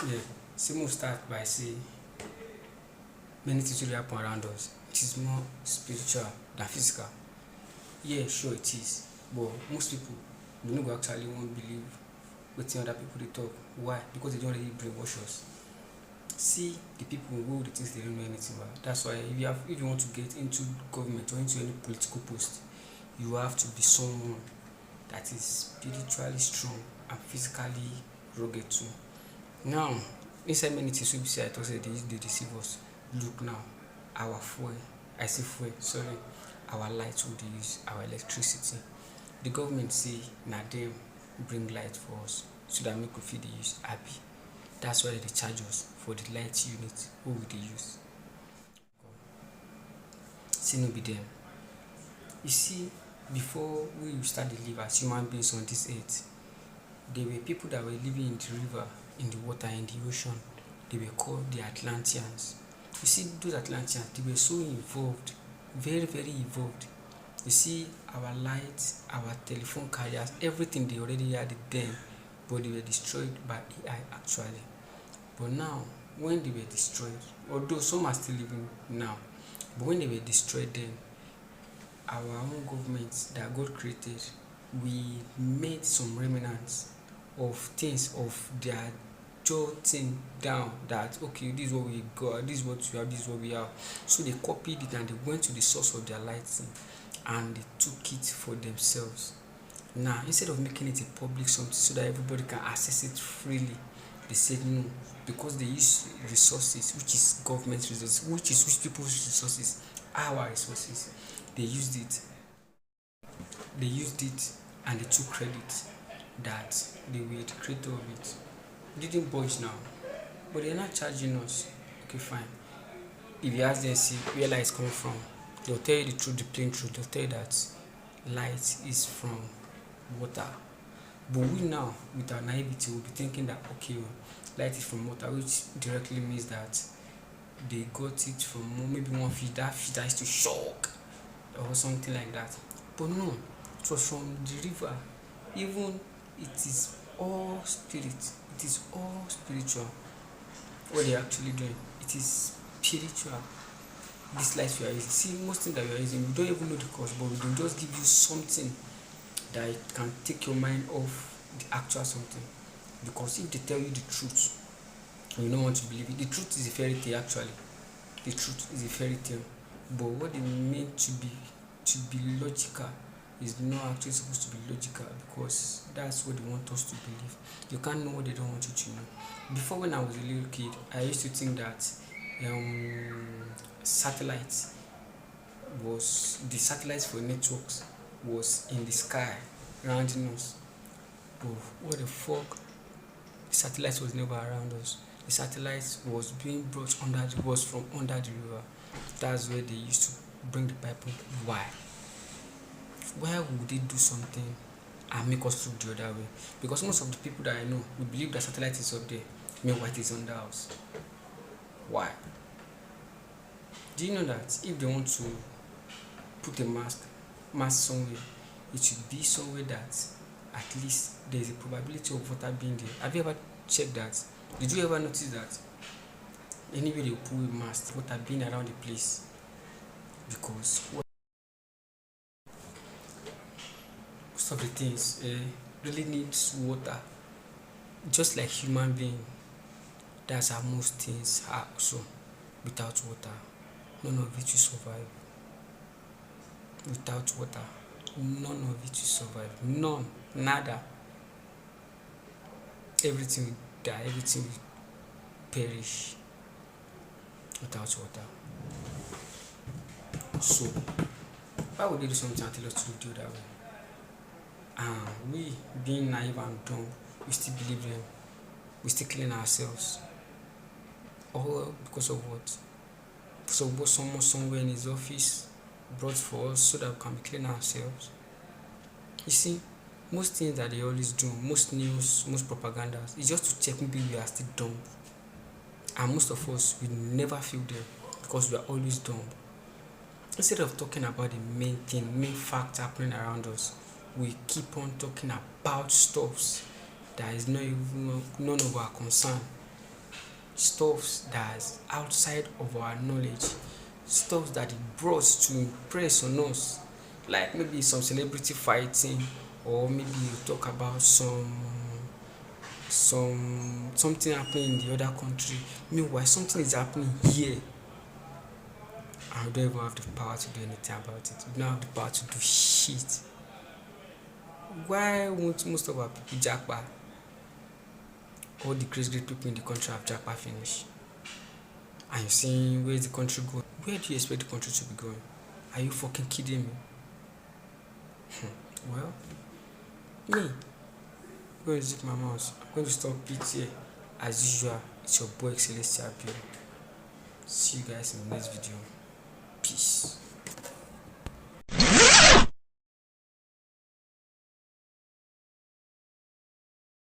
Yeah, Simon start by saying many things really happen around us. It is more spiritual than physical. Yeah, sure it is. But most people do not go actually won't believe what other people they talk. Why? Because they don't really brainwash us. See the people who the things they don't know anything about. That's why if you want to get into government or into any political post, you have to be someone that is spiritually strong and physically rugged too. Now, inside many things we say I thought say they deceive us. Look now, our fuel, I say fuel, sorry, our light we dey use, our electricity. The government say na dem bring light for us so that make we fit dey use abi. That's why they charge us for the light unit wey we dey use. Say no be dem. You see, before we start to live as human beings on this earth, there were people that were living in the river, in the water, in the ocean. They were called the Atlanteans. You see, those Atlanteans, they were so involved, very, very involved. You see, our lights, our telephone carriers, everything they already had it then, but they were destroyed by AI actually. But now, when they were destroyed, although some are still living now, but when they were destroyed then, our own government that God created, we made some remnants of things of their jotting down that okay, this is what we got, this is what we have, this is what we have. So they copied it and they went to the source of their lighting and they took it for themselves. Now, instead of making it a public something so that everybody can access it freely, they said no, because they use resources, which is government resources, which people's resources, our resources. They used it. They used it and they took credit that they were the creator of it. It didn't budge now, but they're not charging us. Okay, fine. If you ask them, see where light is coming from, they'll tell you the truth, the plain truth. They'll tell you that light is from water. But we now, with our naivety, will be thinking that okay, light is from water, which directly means that they got it from maybe one fish, that fish that used to shock or something like that. But no, it was from the river. Even it is all spirit, it is all spiritual. What they're actually doing, it is spiritual. This light we are using, see, most things that we are using, we don't even know the cause, but we will just give you something that it can take your mind off the actual something. Because if they tell you the truth, you don't want to believe it. The truth is a fairy tale actually. The truth is a fairy tale. But what they meant to be logical is not actually supposed to be logical because that's what they want us to believe. You can't know what they don't want you to know. Before, when I was a little kid, I used to think that satellites the satellites for networks was in the sky surrounding us. But what the fuck? The satellites was never around us. The satellites was being brought was from under the river. That's where they used to bring the pipe up. Why? Why would they do something and make us look the other way? Because most of the people that I know we believe that satellite is up there, meanwhile it is under us. Why? Do you know that if they want to put a mast somewhere, it should be somewhere that at least there is a probability of water being there? Have you ever checked that? Did you ever notice that anywhere they put a mast, water being around the place? Because most of the things really needs water, just like human being. That's how most things are also. Without water, none of it will survive. Without water, none of it will survive. None, nada. Everything will die, everything will perish without water. So, why would they do something and tell us to do that way? We, being naive and dumb, we still believe them. We still clean ourselves. All because of what? Because of what someone somewhere in his office brought for us so that we can be clean ourselves. You see, most things that they always do, most news, most propaganda, is just to check maybe we are still dumb. And most of us will never feel them because we are always dumb. Instead of talking about the main thing, main fact happening around us, we keep on talking about stuffs that is not even none of our concern. stuffs that's outside of our knowledge, stuff that it brought to impress on us, like maybe some celebrity fighting, or maybe you talk about something happening in the other country. Meanwhile, something is happening here. I don't even have the power to do anything about it. We don't have the power to do shit. Why won't most of our people jackpot? All the great people in the country have jackpot finish. And you're saying, where's the country going? Where do you expect the country to be going? Are you fucking kidding me? Well, me, I'm going to zip my mouth. I'm going to stop it here. As usual, it's your boy Celestial Bill. See you guys in the next video. Peace.